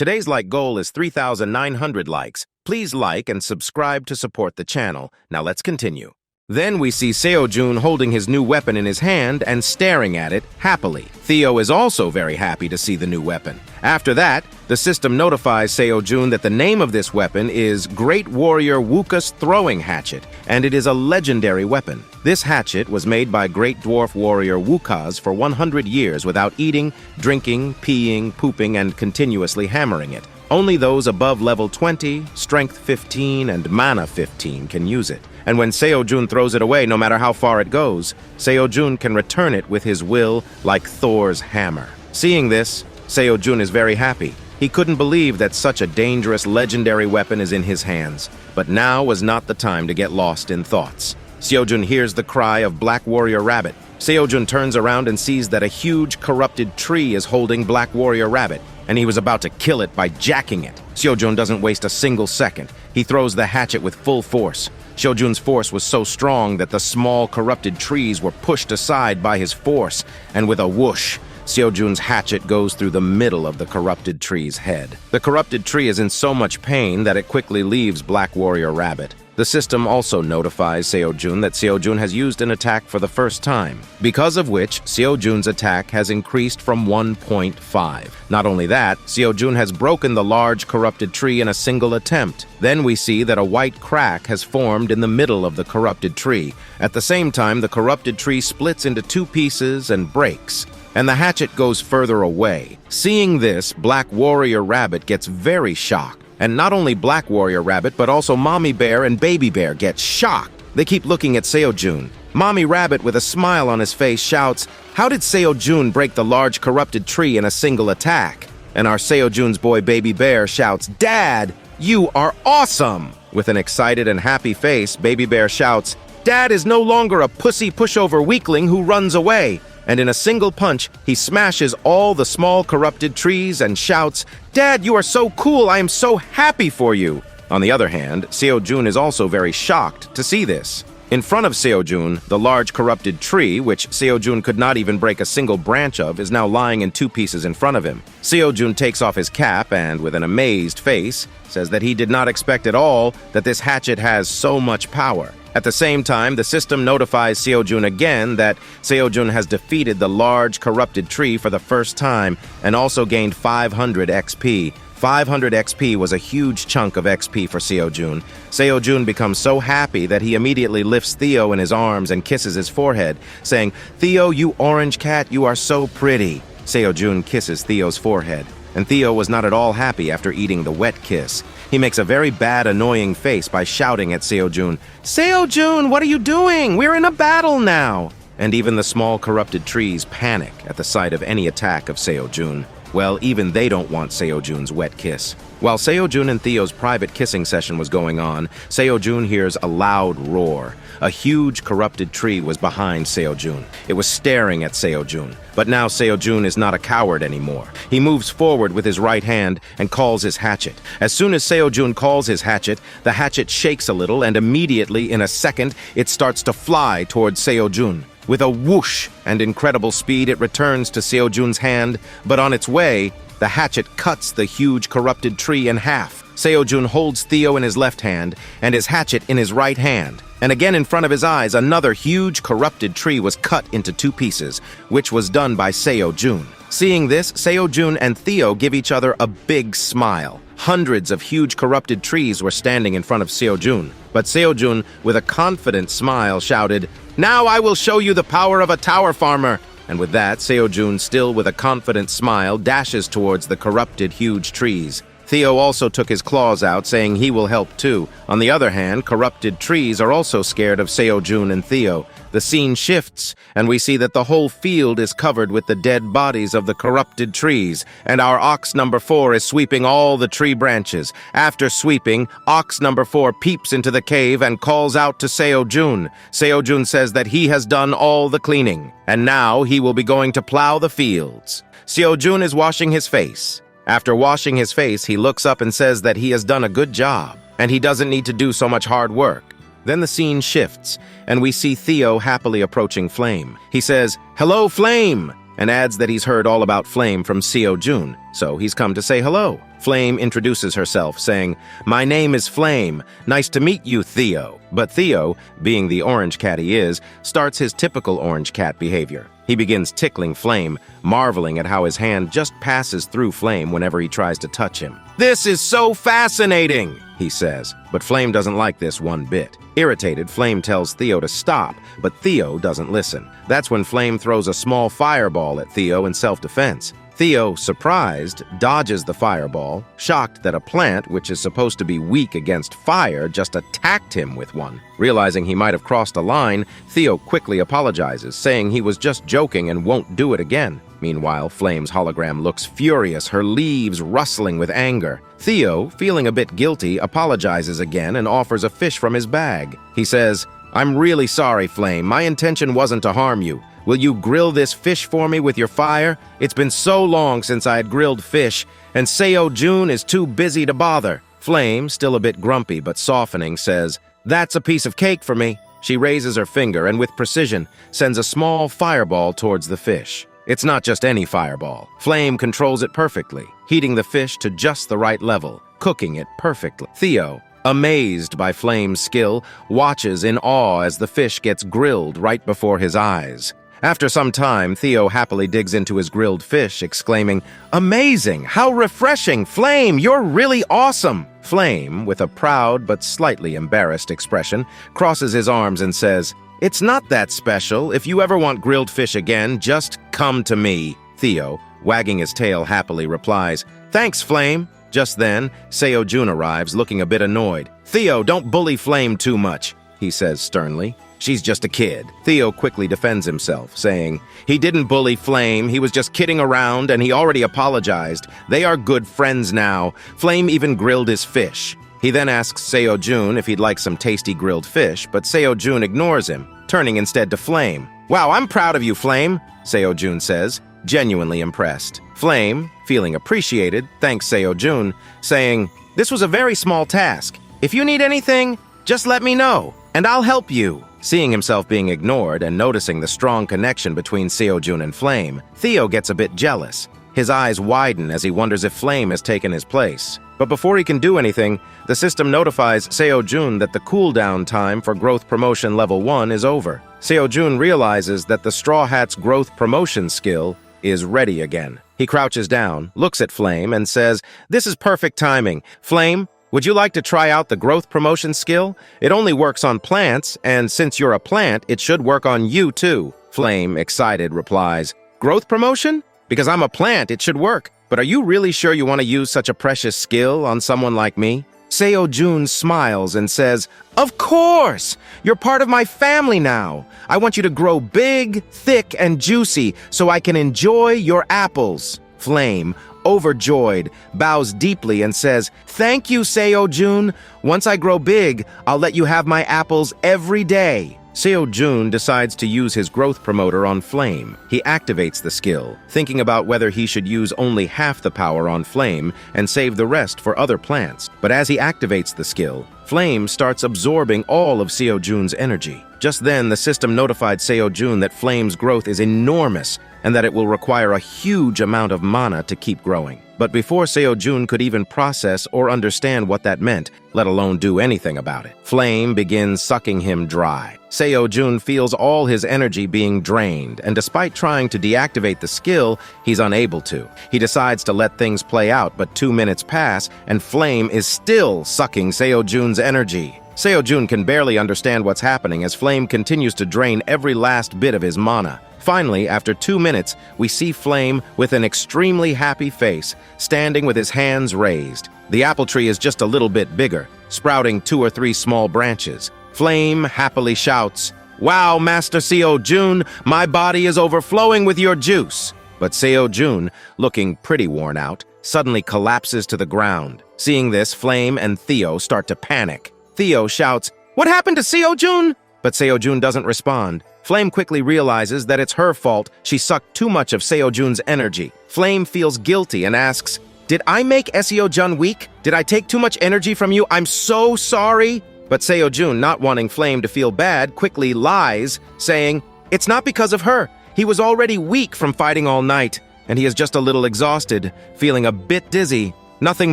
Today's like goal is 3,900 likes. Please like and subscribe to support the channel. Now let's continue. Then we see Seo-jun holding his new weapon in his hand and staring at it happily. Theo is also very happy to see the new weapon. After that, the system notifies Seo-jun that the name of this weapon is Great Warrior Wuka's Throwing Hatchet, and it is a legendary weapon. This hatchet was made by Great Dwarf Warrior Wukas for 100 years without eating, drinking, peeing, pooping, and continuously hammering it. Only those above level 20, strength 15, and mana 15 can use it. And when Seo-jun throws it away, no matter how far it goes, Seo-jun can return it with his will like Thor's hammer. Seeing this, Seo-jun is very happy. He couldn't believe that such a dangerous, legendary weapon is in his hands. But now was not the time to get lost in thoughts. Seo-jun hears the cry of Black Warrior Rabbit. Seo-jun turns around and sees that a huge, corrupted tree is holding Black Warrior Rabbit, and he was about to kill it by jacking it. Seo-jun doesn't waste a single second. He throws the hatchet with full force. Seo-jun's force was so strong that the small, corrupted trees were pushed aside by his force, and with a whoosh, Seo-jun's hatchet goes through the middle of the corrupted tree's head. The corrupted tree is in so much pain that it quickly leaves Black Warrior Rabbit. The system also notifies Seo-jun that Seo-jun has used an attack for the first time, because of which Seo-jun's attack has increased from 1.5. Not only that, Seo-jun has broken the large corrupted tree in a single attempt. Then we see that a white crack has formed in the middle of the corrupted tree. At the same time, the corrupted tree splits into two pieces and breaks, and the hatchet goes further away. Seeing this, Black Warrior Rabbit gets very shocked. And not only Black Warrior Rabbit, but also Mommy Bear and Baby Bear get shocked. They keep looking at Seo-jun. Mommy Rabbit, with a smile on his face, shouts, "How did Seo-jun break the large corrupted tree in a single attack?" And our Seo-jun's boy Baby Bear shouts, "Dad, you are awesome!" With an excited and happy face, Baby Bear shouts, "Dad is no longer a pussy pushover weakling who runs away." And in a single punch, he smashes all the small corrupted trees and shouts, "Dad, you are so cool, I am so happy for you!" On the other hand, Seo-jun is also very shocked to see this. In front of Seo-jun, the large corrupted tree, which Seo-jun could not even break a single branch of, is now lying in two pieces in front of him. Seo-jun takes off his cap and, with an amazed face, says that he did not expect at all that this hatchet has so much power. At the same time, the system notifies Seo-jun again that Seo-jun has defeated the large corrupted tree for the first time and also gained 500 XP. 500 XP was a huge chunk of XP for Seo-jun. Seo-jun becomes so happy that he immediately lifts Theo in his arms and kisses his forehead, saying, "Theo, you orange cat, you are so pretty." Seo-jun kisses Theo's forehead, and Theo was not at all happy after eating the wet kiss. He makes a very bad, annoying face by shouting at Seo-jun, "Seo-jun, what are you doing? We're in a battle now!" And even the small corrupted trees panic at the sight of any attack of Seo-jun. Well, even they don't want Seo-jun's wet kiss. While Seo-jun and Theo's private kissing session was going on, Seo-jun hears a loud roar. A huge corrupted tree was behind Seo-jun. It was staring at Seo-jun. But now Seo-jun is not a coward anymore. He moves forward with his right hand and calls his hatchet. As soon as Seo-jun calls his hatchet, the hatchet shakes a little, and immediately, in a second, it starts to fly towards Seo-jun. With a whoosh and incredible speed, it returns to Seo-jun's hand, but on its way, the hatchet cuts the huge corrupted tree in half. Seo-jun holds Theo in his left hand and his hatchet in his right hand. And again in front of his eyes, another huge corrupted tree was cut into two pieces, which was done by Seo-jun. Seeing this, Seo-jun and Theo give each other a big smile. Hundreds of huge corrupted trees were standing in front of Seo-jun. But Seo-jun, with a confident smile, shouted, "Now I will show you the power of a tower farmer!" And with that, Seo-jun, still with a confident smile, dashes towards the corrupted huge trees. Theo also took his claws out, saying he will help too. On the other hand, corrupted trees are also scared of Seo-jun and Theo. The scene shifts, and we see that the whole field is covered with the dead bodies of the corrupted trees, and our ox number 4 is sweeping all the tree branches. After sweeping, ox number 4 peeps into the cave and calls out to Seo-jun. Seo-jun says that he has done all the cleaning, and now he will be going to plow the fields. Seo-jun is washing his face. After washing his face, he looks up and says that he has done a good job, and he doesn't need to do so much hard work. Then the scene shifts, and we see Theo happily approaching Flame. He says, "Hello, Flame!" and adds that he's heard all about Flame from Seo-jun, so he's come to say hello. Flame introduces herself, saying, "My name is Flame. Nice to meet you, Theo." But Theo, being the orange cat he is, starts his typical orange cat behavior. He begins tickling Flame, marveling at how his hand just passes through Flame whenever he tries to touch him. "This is so fascinating," he says, but Flame doesn't like this one bit. Irritated, Flame tells Theo to stop, but Theo doesn't listen. That's when Flame throws a small fireball at Theo in self-defense. Theo, surprised, dodges the fireball, shocked that a plant, which is supposed to be weak against fire, just attacked him with one. Realizing he might have crossed a line, Theo quickly apologizes, saying he was just joking and won't do it again. Meanwhile, Flame's hologram looks furious, her leaves rustling with anger. Theo, feeling a bit guilty, apologizes again and offers a fish from his bag. He says, "I'm really sorry, Flame. My intention wasn't to harm you. Will you grill this fish for me with your fire? It's been so long since I had grilled fish, and Seo-jun is too busy to bother." Flame, still a bit grumpy but softening, says, "That's a piece of cake for me." She raises her finger and with precision sends a small fireball towards the fish. It's not just any fireball. Flame controls it perfectly, heating the fish to just the right level, cooking it perfectly. Theo, amazed by Flame's skill, watches in awe as the fish gets grilled right before his eyes. After some time, Theo happily digs into his grilled fish, exclaiming, "Amazing! How refreshing! Flame, you're really awesome!" Flame, with a proud but slightly embarrassed expression, crosses his arms and says, "It's not that special. If you ever want grilled fish again, just come to me." Theo, wagging his tail happily, replies, "Thanks, Flame." Just then, Seo-jun arrives, looking a bit annoyed. "Theo, don't bully Flame too much," he says sternly. "She's just a kid." Theo quickly defends himself, saying, "He didn't bully Flame, he was just kidding around and he already apologized. They are good friends now. Flame even grilled his fish." He then asks Seo-jun if he'd like some tasty grilled fish, but Seo-jun ignores him, turning instead to Flame. "Wow, I'm proud of you, Flame," Seo-jun says, genuinely impressed. Flame, feeling appreciated, thanks Seo-jun, saying, "This was a very small task. If you need anything, just let me know, and I'll help you." Seeing himself being ignored and noticing the strong connection between Seo-jun and Flame, Theo gets a bit jealous. His eyes widen as he wonders if Flame has taken his place. But before he can do anything, the system notifies Seo-jun that the cooldown time for Growth Promotion Level 1 is over. Seo-jun realizes that the Straw Hat's Growth Promotion skill is ready again. He crouches down, looks at Flame, and says, "This is perfect timing. Flame, would you like to try out the growth promotion skill? It only works on plants, and since you're a plant, it should work on you too." Flame, excited, replies, "Growth promotion? Because I'm a plant, it should work. But are you really sure you want to use such a precious skill on someone like me?" Seo-jun smiles and says, "Of course! You're part of my family now. I want you to grow big, thick, and juicy so I can enjoy your apples." Flame, overjoyed, bows deeply and says, "Thank you, Seo-jun. Once I grow big, I'll let you have my apples every day." Seo-jun decides to use his growth promoter on Flame. He activates the skill, thinking about whether he should use only half the power on Flame and save the rest for other plants. But as he activates the skill, Flame starts absorbing all of Seo-jun's energy. Just then, the system notified Seo-jun that Flame's growth is enormous and that it will require a huge amount of mana to keep growing. But before Seo-jun could even process or understand what that meant, let alone do anything about it, Flame begins sucking him dry. Seo-jun feels all his energy being drained, and despite trying to deactivate the skill, he's unable to. He decides to let things play out, but 2 minutes pass, and Flame is still sucking Seo-jun's energy. Seo-jun can barely understand what's happening as Flame continues to drain every last bit of his mana. Finally, after 2 minutes, we see Flame with an extremely happy face, standing with his hands raised. The apple tree is just a little bit bigger, sprouting 2 or 3 small branches. Flame happily shouts, "Wow, Master Seo-jun, my body is overflowing with your juice." But Seo-jun, looking pretty worn out, suddenly collapses to the ground. Seeing this, Flame and Theo start to panic. Theo shouts, "What happened to Seo-jun?" But Seo-jun doesn't respond. Flame quickly realizes that it's her fault. She sucked too much of Seo-jun's energy. Flame feels guilty and asks, "Did I make Seo-jun weak? Did I take too much energy from you? I'm so sorry." But Seo-jun, not wanting Flame to feel bad, quickly lies, saying, "It's not because of her. He was already weak from fighting all night, and he is just a little exhausted, feeling a bit dizzy. Nothing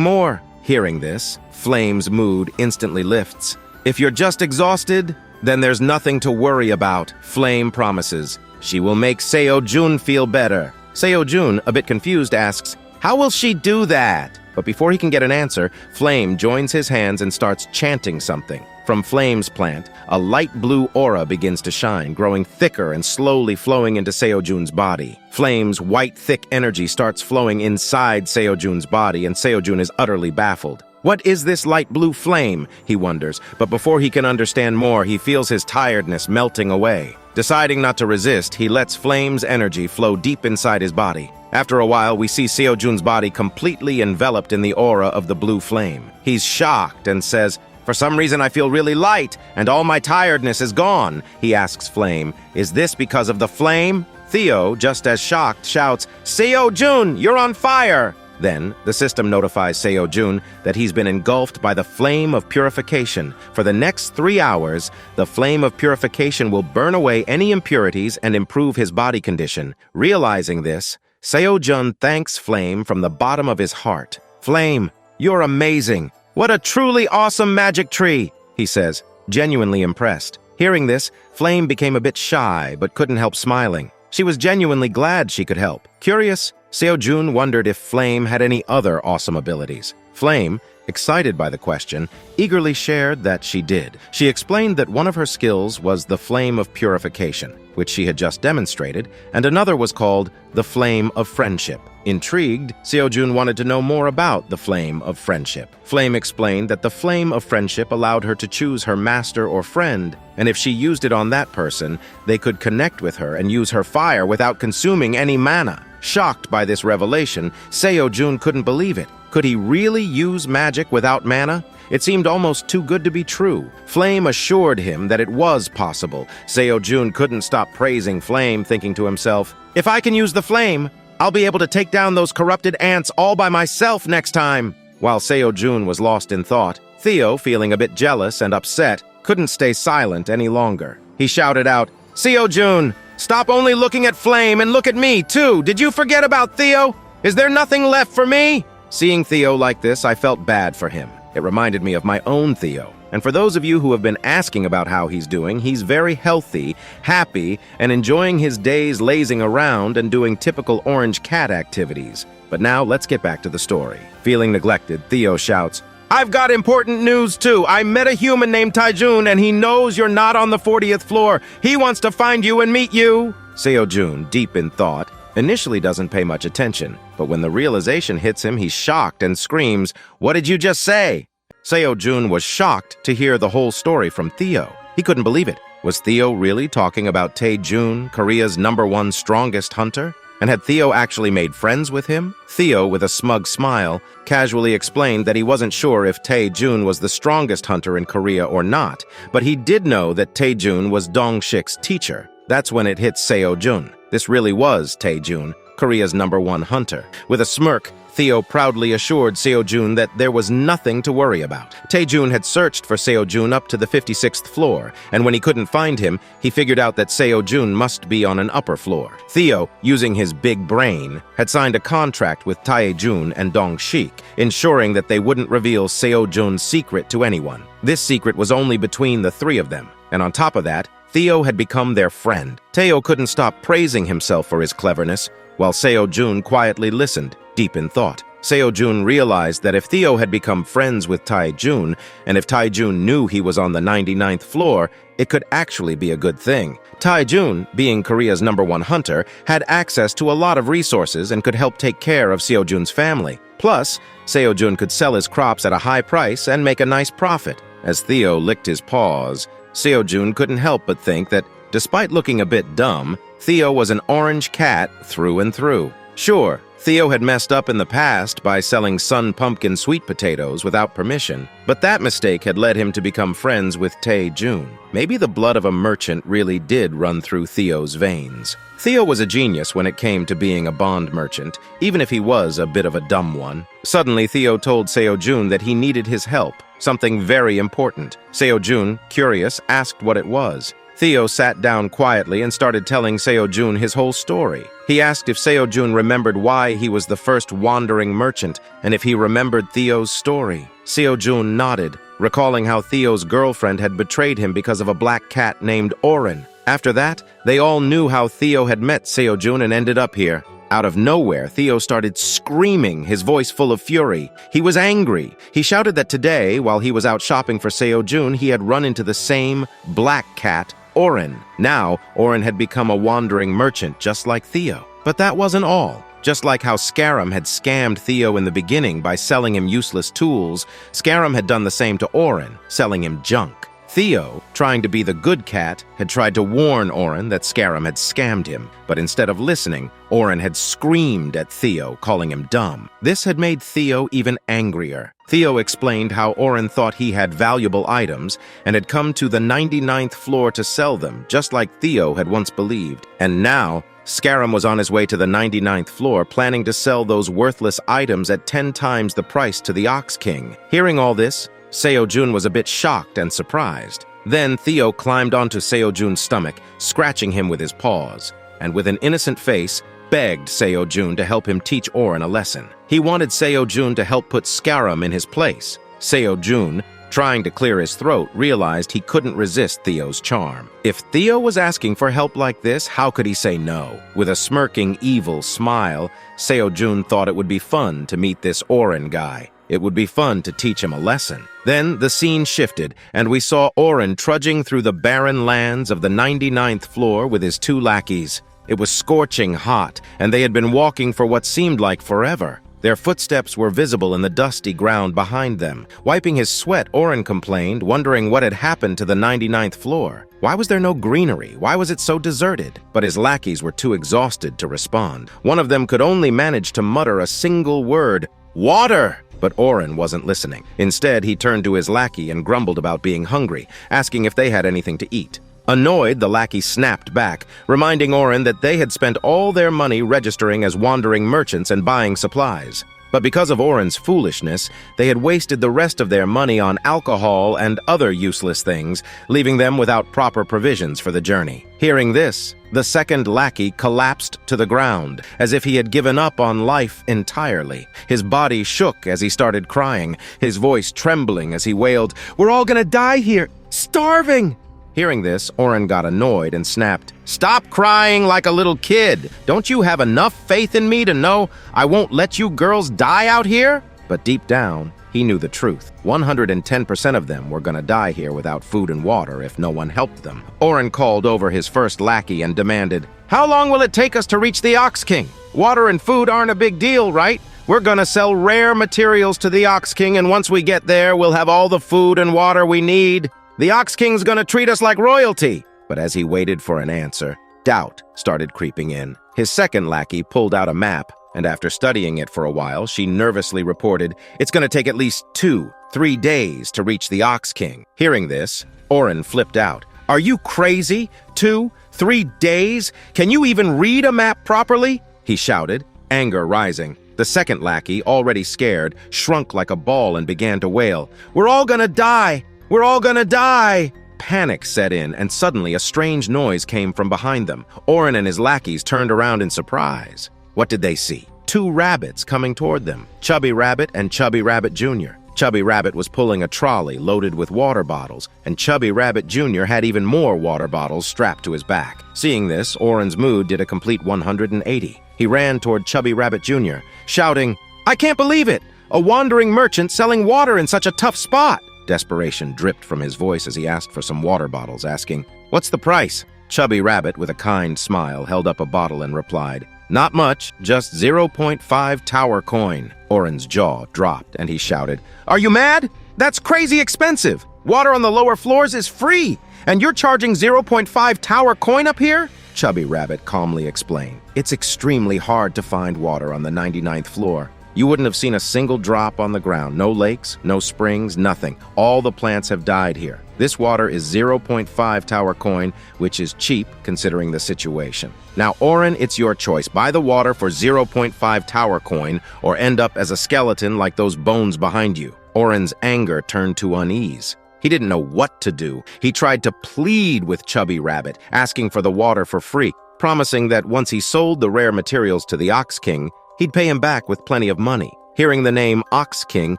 more. Hearing this, Flame's mood instantly lifts. If you're just exhausted, then there's nothing to worry about, Flame promises. She will make Seo-jun feel better. Seo-jun, a bit confused, asks, "How will she do that?" But before he can get an answer, Flame joins his hands and starts chanting something. From Flame's plant, a light blue aura begins to shine, growing thicker and slowly flowing into Seo-jun's body. Flame's white, thick energy starts flowing inside Seo-jun's body, and Seo-jun is utterly baffled. What is this light blue flame? He wonders, but before he can understand more, he feels his tiredness melting away. Deciding not to resist, he lets Flame's energy flow deep inside his body. After a while, we see Seo-jun's body completely enveloped in the aura of the blue flame. He's shocked and says, "For some reason I feel really light, and all my tiredness is gone." He asks Flame, "Is this because of the flame?" Theo, just as shocked, shouts, "Seo-jun, you're on fire!" Then, the system notifies Seo-jun that he's been engulfed by the flame of purification. For the next 3 hours, the flame of purification will burn away any impurities and improve his body condition. Realizing this, Seo-jun thanks Flame from the bottom of his heart. "Flame, you're amazing. What a truly awesome magic tree," he says, genuinely impressed. Hearing this, Flame became a bit shy, but couldn't help smiling. She was genuinely glad she could help. Curious, Seo-jun wondered if Flame had any other awesome abilities. Flame, excited by the question, eagerly shared that she did. She explained that one of her skills was the Flame of Purification, which she had just demonstrated, and another was called the Flame of Friendship. Intrigued, Seo-jun wanted to know more about the Flame of Friendship. Flame explained that the Flame of Friendship allowed her to choose her master or friend, and if she used it on that person, they could connect with her and use her fire without consuming any mana. Shocked by this revelation, Seo-jun couldn't believe it. Could he really use magic without mana? It seemed almost too good to be true. Flame assured him that it was possible. Seo-jun couldn't stop praising Flame, thinking to himself, "If I can use the flame, I'll be able to take down those corrupted ants all by myself next time." While Seo-jun was lost in thought, Theo, feeling a bit jealous and upset, couldn't stay silent any longer. He shouted out, "Seo-jun, stop only looking at Flame and look at me, too! Did you forget about Theo? Is there nothing left for me?" Seeing Theo like this, I felt bad for him. It reminded me of my own Theo. And for those of you who have been asking about how he's doing, he's very healthy, happy, and enjoying his days lazing around and doing typical orange cat activities. But now, let's get back to the story. Feeling neglected, Theo shouts, "I've got important news, too. I met a human named Taijun, and he knows you're not on the 40th floor. He wants to find you and meet you." Seo-jun, deep in thought, initially doesn't pay much attention, but when the realization hits him, he's shocked and screams, "What did you just say?" Seo-jun was shocked to hear the whole story from Theo. He couldn't believe it. Was Theo really talking about Tae-jun, Korea's #1 strongest hunter? And had Theo actually made friends with him? Theo, with a smug smile, casually explained that he wasn't sure if Tae-jun was the strongest hunter in Korea or not, but he did know that Tae-jun was Dong-shik's teacher. That's when it hit Seo-jun. This really was Tae-jun, Korea's #1 hunter. With a smirk, Theo proudly assured Seo-jun that there was nothing to worry about. Tae-jun had searched for Seo-jun up to the 56th floor, and when he couldn't find him, he figured out that Seo-jun must be on an upper floor. Theo, using his big brain, had signed a contract with Tae-jun and Dong-shik, ensuring that they wouldn't reveal Seo-jun's secret to anyone. This secret was only between the three of them, and on top of that, Theo had become their friend. Theo couldn't stop praising himself for his cleverness, while Seo-jun quietly listened, deep in thought. Seo-jun realized that if Theo had become friends with Tae-jun, and if Tae-jun knew he was on the 99th floor, it could actually be a good thing. Tae-jun, being Korea's #1 hunter, had access to a lot of resources and could help take care of Seo-jun's family. Plus, Seo-jun could sell his crops at a high price and make a nice profit. As Theo licked his paws, Seo-jun couldn't help but think that, despite looking a bit dumb, Theo was an orange cat through and through. Sure, Theo had messed up in the past by selling sun pumpkin sweet potatoes without permission, but that mistake had led him to become friends with Tae-jun. Maybe the blood of a merchant really did run through Theo's veins. Theo was a genius when it came to being a bond merchant, even if he was a bit of a dumb one. Suddenly, Theo told Seo-jun that he needed his help, something very important. Seo-jun, curious, asked what it was. Theo sat down quietly and started telling Seo-jun his whole story. He asked if Seo-jun remembered why he was the first wandering merchant and if he remembered Theo's story. Seo-jun nodded, recalling how Theo's girlfriend had betrayed him because of a black cat named Oren. After that, they all knew how Theo had met Seo-jun and ended up here. Out of nowhere, Theo started screaming, his voice full of fury. He was angry. He shouted that today, while he was out shopping for Seo-jun, he had run into the same black cat, Oren. Now, Oren had become a wandering merchant just like Theo. But that wasn't all. Just like how Scarum had scammed Theo in the beginning by selling him useless tools, Scarum had done the same to Oren, selling him junk. Theo, trying to be the good cat, had tried to warn Oren that Scarum had scammed him, but instead of listening, Oren had screamed at Theo, calling him dumb. This had made Theo even angrier. Theo explained how Oren thought he had valuable items and had come to the 99th floor to sell them, just like Theo had once believed. And now, Scarum was on his way to the 99th floor, planning to sell those worthless items at 10 times the price to the Ox King. Hearing all this, Seo-jun was a bit shocked and surprised. Then Theo climbed onto Seo-jun's stomach, scratching him with his paws, and with an innocent face, begged Seo-jun to help him teach Oren a lesson. He wanted Seo-jun to help put Scarum in his place. Seo-jun, trying to clear his throat, realized he couldn't resist Theo's charm. If Theo was asking for help like this, how could he say no? With a smirking, evil smile, Seo-jun thought it would be fun to meet this Oren guy. It would be fun to teach him a lesson. Then the scene shifted, and we saw Oren trudging through the barren lands of the 99th floor with his 2 lackeys. It was scorching hot, and they had been walking for what seemed like forever. Their footsteps were visible in the dusty ground behind them. Wiping his sweat, Oren complained, wondering what had happened to the 99th floor. Why was there no greenery? Why was it so deserted? But his lackeys were too exhausted to respond. One of them could only manage to mutter a single word, "Water!" But Oren wasn't listening. Instead, he turned to his lackey and grumbled about being hungry, asking if they had anything to eat. Annoyed, the lackey snapped back, reminding Oren that they had spent all their money registering as wandering merchants and buying supplies. But because of Oren's foolishness, they had wasted the rest of their money on alcohol and other useless things, leaving them without proper provisions for the journey. Hearing this, the second lackey collapsed to the ground, as if he had given up on life entirely. His body shook as he started crying, his voice trembling as he wailed, "We're all gonna die here! Starving!" Hearing this, Oren got annoyed and snapped, "Stop crying like a little kid! Don't you have enough faith in me to know I won't let you girls die out here?" But deep down, he knew the truth. 110% of them were gonna die here without food and water if no one helped them. Oren called over his first lackey and demanded, "How long will it take us to reach the Ox King? Water and food aren't a big deal, right? We're gonna sell rare materials to the Ox King, and once we get there, we'll have all the food and water we need. The Ox King's gonna treat us like royalty." But as he waited for an answer, doubt started creeping in. His second lackey pulled out a map, and after studying it for a while, she nervously reported, "It's gonna take at least 2-3 days to reach the Ox King." Hearing this, Oren flipped out. "Are you crazy? 2-3 days? Can you even read a map properly?" he shouted, anger rising. The second lackey, already scared, shrunk like a ball and began to wail, "We're all gonna die! We're all gonna die!" Panic set in, and suddenly a strange noise came from behind them. Oren and his lackeys turned around in surprise. What did they see? 2 rabbits coming toward them, Chubby Rabbit and Chubby Rabbit Jr. Chubby Rabbit was pulling a trolley loaded with water bottles, and Chubby Rabbit Jr. had even more water bottles strapped to his back. Seeing this, Oren's mood did a complete 180. He ran toward Chubby Rabbit Jr., shouting, "I can't believe it! A wandering merchant selling water in such a tough spot!" Desperation dripped from his voice as he asked for some water bottles, asking, "What's the price?" Chubby Rabbit, with a kind smile, held up a bottle and replied, "Not much, just 0.5 tower coin." Oren's jaw dropped, and he shouted, "Are you mad? That's crazy expensive! Water on the lower floors is free, and you're charging 0.5 tower coin up here?" Chubby Rabbit calmly explained, "It's extremely hard to find water on the 99th floor. You wouldn't have seen a single drop on the ground. No lakes, no springs, nothing. All the plants have died here. This water is 0.5 tower coin, which is cheap considering the situation. Now, Oren, it's your choice. Buy the water for 0.5 tower coin or end up as a skeleton like those bones behind you." Oren's anger turned to unease. He didn't know what to do. He tried to plead with Chubby Rabbit, asking for the water for free, promising that once he sold the rare materials to the Ox King, he'd pay him back with plenty of money. Hearing the name Ox King,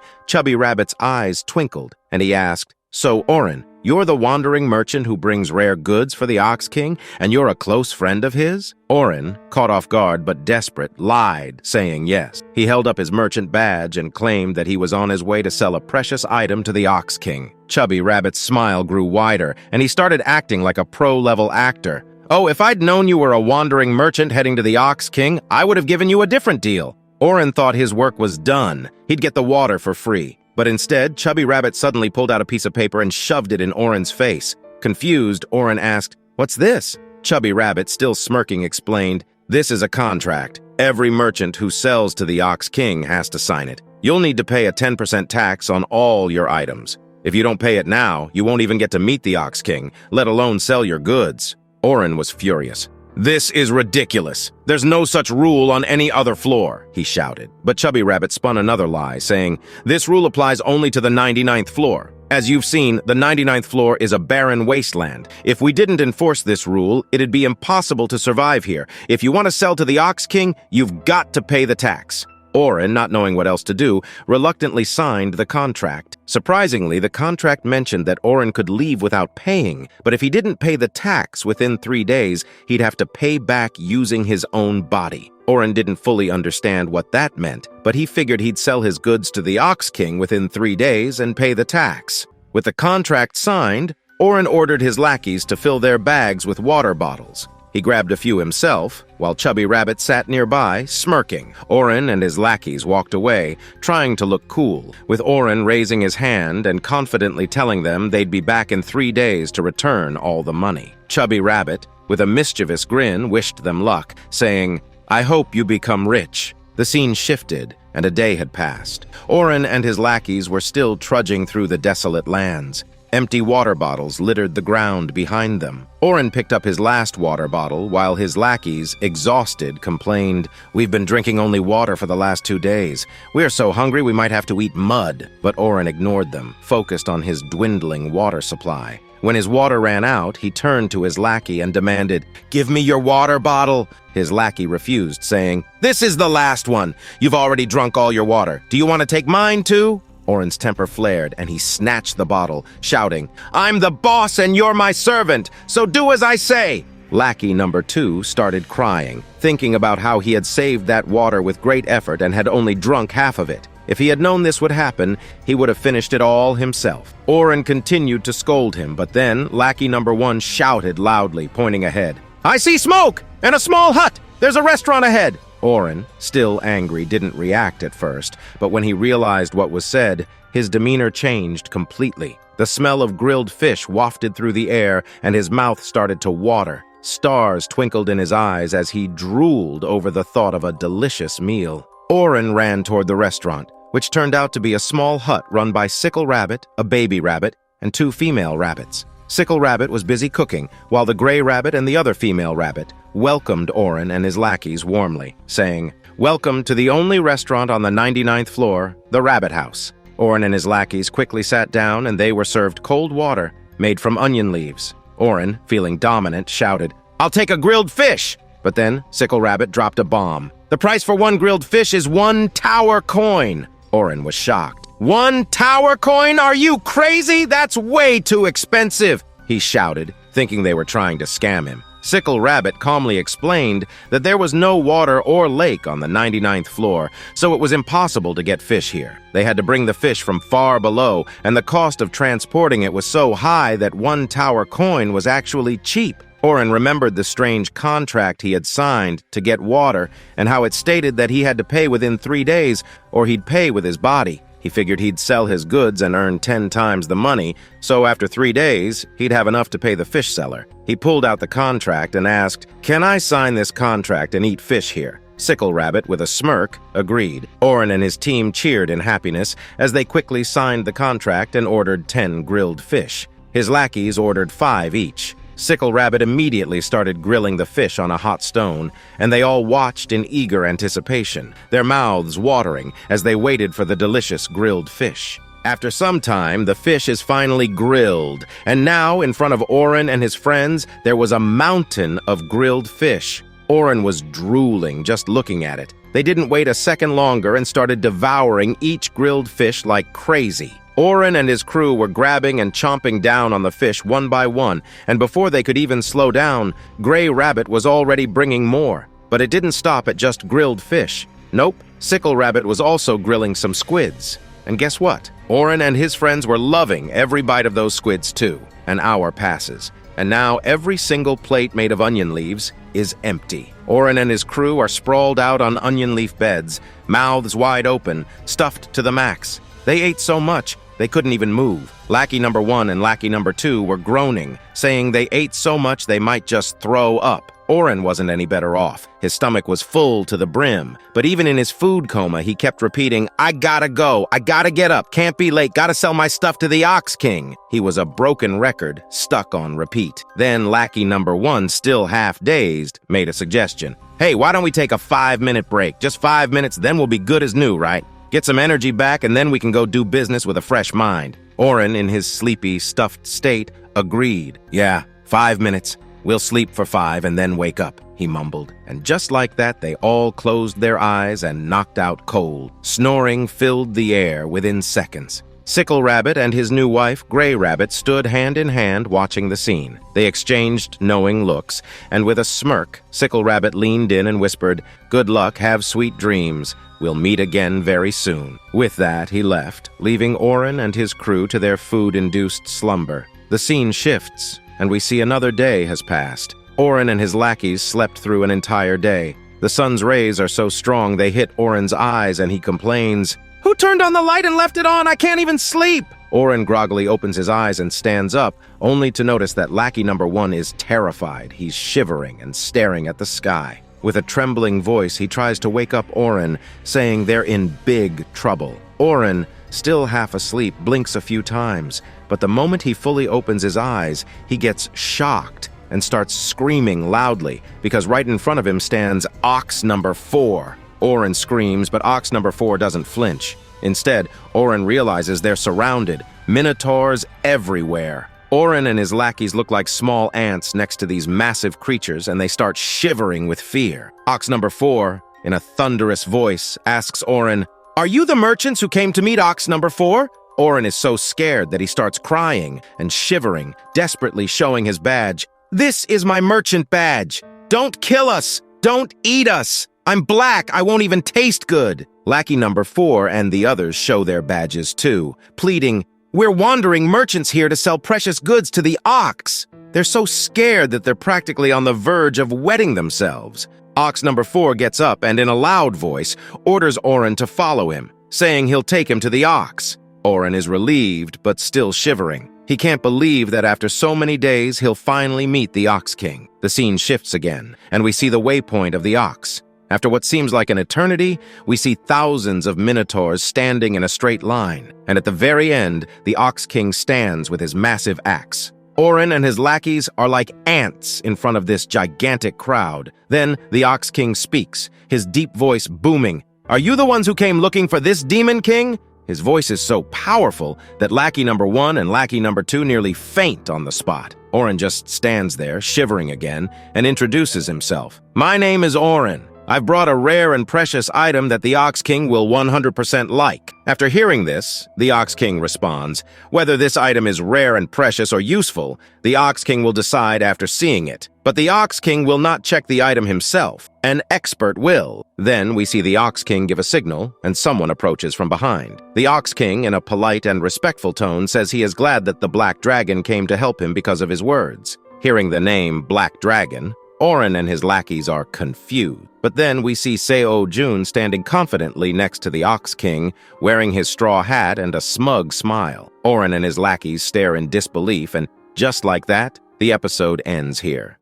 Chubby Rabbit's eyes twinkled, and he asked, "So, Oren, you're the wandering merchant who brings rare goods for the Ox King, and you're a close friend of his?" Oren, caught off guard but desperate, lied, saying yes. He held up his merchant badge and claimed that he was on his way to sell a precious item to the Ox King. Chubby Rabbit's smile grew wider, and he started acting like a pro-level actor. "Oh, if I'd known you were a wandering merchant heading to the Ox King, I would have given you a different deal." Oren thought his work was done. He'd get the water for free. But instead, Chubby Rabbit suddenly pulled out a piece of paper and shoved it in Oren's face. Confused, Oren asked, "What's this?" Chubby Rabbit, still smirking, explained, "This is a contract. Every merchant who sells to the Ox King has to sign it. You'll need to pay a 10% tax on all your items. If you don't pay it now, you won't even get to meet the Ox King, let alone sell your goods." Oren was furious. "This is ridiculous. There's no such rule on any other floor," he shouted. But Chubby Rabbit spun another lie, saying, "This rule applies only to the 99th floor. As you've seen, the 99th floor is a barren wasteland. If we didn't enforce this rule, it'd be impossible to survive here. If you want to sell to the Ox King, you've got to pay the tax." Oren, not knowing what else to do, reluctantly signed the contract. Surprisingly, the contract mentioned that Oren could leave without paying, but if he didn't pay the tax within 3 days, he'd have to pay back using his own body. Oren didn't fully understand what that meant, but he figured he'd sell his goods to the Ox King within 3 days and pay the tax. With the contract signed, Oren ordered his lackeys to fill their bags with water bottles. He grabbed a few himself, while Chubby Rabbit sat nearby, smirking. Oren and his lackeys walked away, trying to look cool, with Oren raising his hand and confidently telling them they'd be back in 3 days to return all the money. Chubby Rabbit, with a mischievous grin, wished them luck, saying, "I hope you become rich." The scene shifted, and a day had passed. Oren and his lackeys were still trudging through the desolate lands. Empty water bottles littered the ground behind them. Oren picked up his last water bottle, while his lackeys, exhausted, complained, "We've been drinking only water for the last 2 days. We're so hungry we might have to eat mud." But Oren ignored them, focused on his dwindling water supply. When his water ran out, he turned to his lackey and demanded, "Give me your water bottle." His lackey refused, saying, "This is the last one. You've already drunk all your water. Do you want to take mine too?" Oren's temper flared, and he snatched the bottle, shouting, "I'm the boss and you're my servant, so do as I say!" Lackey number 2 started crying, thinking about how he had saved that water with great effort and had only drunk half of it. If he had known this would happen, he would have finished it all himself. Oren continued to scold him, but then lackey number 1 shouted loudly, pointing ahead, "I see smoke! And a small hut! There's a restaurant ahead!" Oren, still angry, didn't react at first, but when he realized what was said, his demeanor changed completely. The smell of grilled fish wafted through the air, and his mouth started to water. Stars twinkled in his eyes as he drooled over the thought of a delicious meal. Oren ran toward the restaurant, which turned out to be a small hut run by Sickle Rabbit, a baby rabbit, and 2 female rabbits. Sickle Rabbit was busy cooking, while the Gray Rabbit and the other female rabbit welcomed Oren and his lackeys warmly, saying, "Welcome to the only restaurant on the 99th floor, the Rabbit House." Oren and his lackeys quickly sat down, and they were served cold water made from onion leaves. Oren, feeling dominant, shouted, "I'll take a grilled fish!" But then Sickle Rabbit dropped a bomb. "The price for 1 grilled fish is 1 tower coin." Oren was shocked. "1 tower coin? Are you crazy? That's way too expensive!" he shouted, thinking they were trying to scam him. Sickle Rabbit calmly explained that there was no water or lake on the 99th floor, so it was impossible to get fish here. They had to bring the fish from far below, and the cost of transporting it was so high that 1 tower coin was actually cheap. Oren remembered the strange contract he had signed to get water and how it stated that he had to pay within 3 days or he'd pay with his body. He figured he'd sell his goods and earn 10 times the money, so after 3 days, he'd have enough to pay the fish seller. He pulled out the contract and asked, "Can I sign this contract and eat fish here?" Sickle Rabbit, with a smirk, agreed. Oren and his team cheered in happiness as they quickly signed the contract and ordered 10 grilled fish. His lackeys ordered 5 each. Sickle Rabbit immediately started grilling the fish on a hot stone, and they all watched in eager anticipation, their mouths watering as they waited for the delicious grilled fish. After some time, the fish is finally grilled, and now, in front of Oren and his friends, there was a mountain of grilled fish. Oren was drooling just looking at it. They didn't wait a second longer and started devouring each grilled fish like crazy. Oren and his crew were grabbing and chomping down on the fish one by one, and before they could even slow down, Gray Rabbit was already bringing more. But it didn't stop at just grilled fish. Nope, Sickle Rabbit was also grilling some squids. And guess what? Oren and his friends were loving every bite of those squids too. An hour passes, and now every single plate made of onion leaves is empty. Oren and his crew are sprawled out on onion leaf beds, mouths wide open, stuffed to the max. They ate so much, they couldn't even move. Lackey number 1 and Lackey number 2 were groaning, saying they ate so much they might just throw up. Oren wasn't any better off. His stomach was full to the brim, but even in his food coma, he kept repeating, "I gotta go, I gotta get up, can't be late, gotta sell my stuff to the Ox King." He was a broken record, stuck on repeat. Then Lackey number 1, still half-dazed, made a suggestion. "Hey, why don't we take a 5-minute break? Just 5 minutes, then we'll be good as new, right? Get some energy back, and then we can go do business with a fresh mind." Oren, in his sleepy, stuffed state, agreed. "Yeah, 5 minutes. We'll sleep for 5 and then wake up," he mumbled. And just like that, they all closed their eyes and knocked out cold. Snoring filled the air within seconds. Sickle Rabbit and his new wife, Gray Rabbit, stood hand in hand watching the scene. They exchanged knowing looks, and with a smirk, Sickle Rabbit leaned in and whispered, "Good luck, have sweet dreams. We'll meet again very soon." With that, he left, leaving Oren and his crew to their food-induced slumber. The scene shifts, and we see another day has passed. Oren and his lackeys slept through an entire day. The sun's rays are so strong they hit Oren's eyes, and he complains, "Who turned on the light and left it on? I can't even sleep!" Oren groggily opens his eyes and stands up, only to notice that Lackey number 1 is terrified. He's shivering and staring at the sky. With a trembling voice, he tries to wake up Oren, saying they're in big trouble. Oren, still half asleep, blinks a few times, but the moment he fully opens his eyes, he gets shocked and starts screaming loudly, because right in front of him stands Ox number 4. Oren screams, but Ox number 4 doesn't flinch. Instead, Oren realizes they're surrounded, minotaurs everywhere. Oren and his lackeys look like small ants next to these massive creatures, and they start shivering with fear. Ox number 4, in a thunderous voice, asks Oren, "Are you the merchants who came to meet Ox number 4? Oren is so scared that he starts crying and shivering, desperately showing his badge. "This is my merchant badge. Don't kill us. Don't eat us. I'm black. I won't even taste good." Lackey number 4 and the others show their badges too, pleading, "We're wandering merchants here to sell precious goods to the Ox." They're so scared that they're practically on the verge of wetting themselves. Ox number 4 gets up and in a loud voice orders Oren to follow him, saying he'll take him to the Ox. Oren is relieved but still shivering. He can't believe that after so many days he'll finally meet the Ox King. The scene shifts again, and we see the waypoint of the Ox. After what seems like an eternity, we see thousands of minotaurs standing in a straight line, and at the very end, the Ox King stands with his massive axe. Oren and his lackeys are like ants in front of this gigantic crowd. Then the Ox King speaks, his deep voice booming. "Are you the ones who came looking for this demon king?" His voice is so powerful that Lackey number 1 and Lackey number 2 nearly faint on the spot. Oren just stands there, shivering again, and introduces himself. "My name is Oren. I've brought a rare and precious item that the Ox King will 100% like." After hearing this, the Ox King responds, "Whether this item is rare and precious or useful, the Ox King will decide after seeing it. But the Ox King will not check the item himself. An expert will." Then we see the Ox King give a signal, and someone approaches from behind. The Ox King, in a polite and respectful tone, says he is glad that the Black Dragon came to help him because of his words. Hearing the name Black Dragon, Oren and his lackeys are confused. But then we see Seo-jun standing confidently next to the Ox King, wearing his straw hat and a smug smile. Oren and his lackeys stare in disbelief, and just like that, the episode ends here.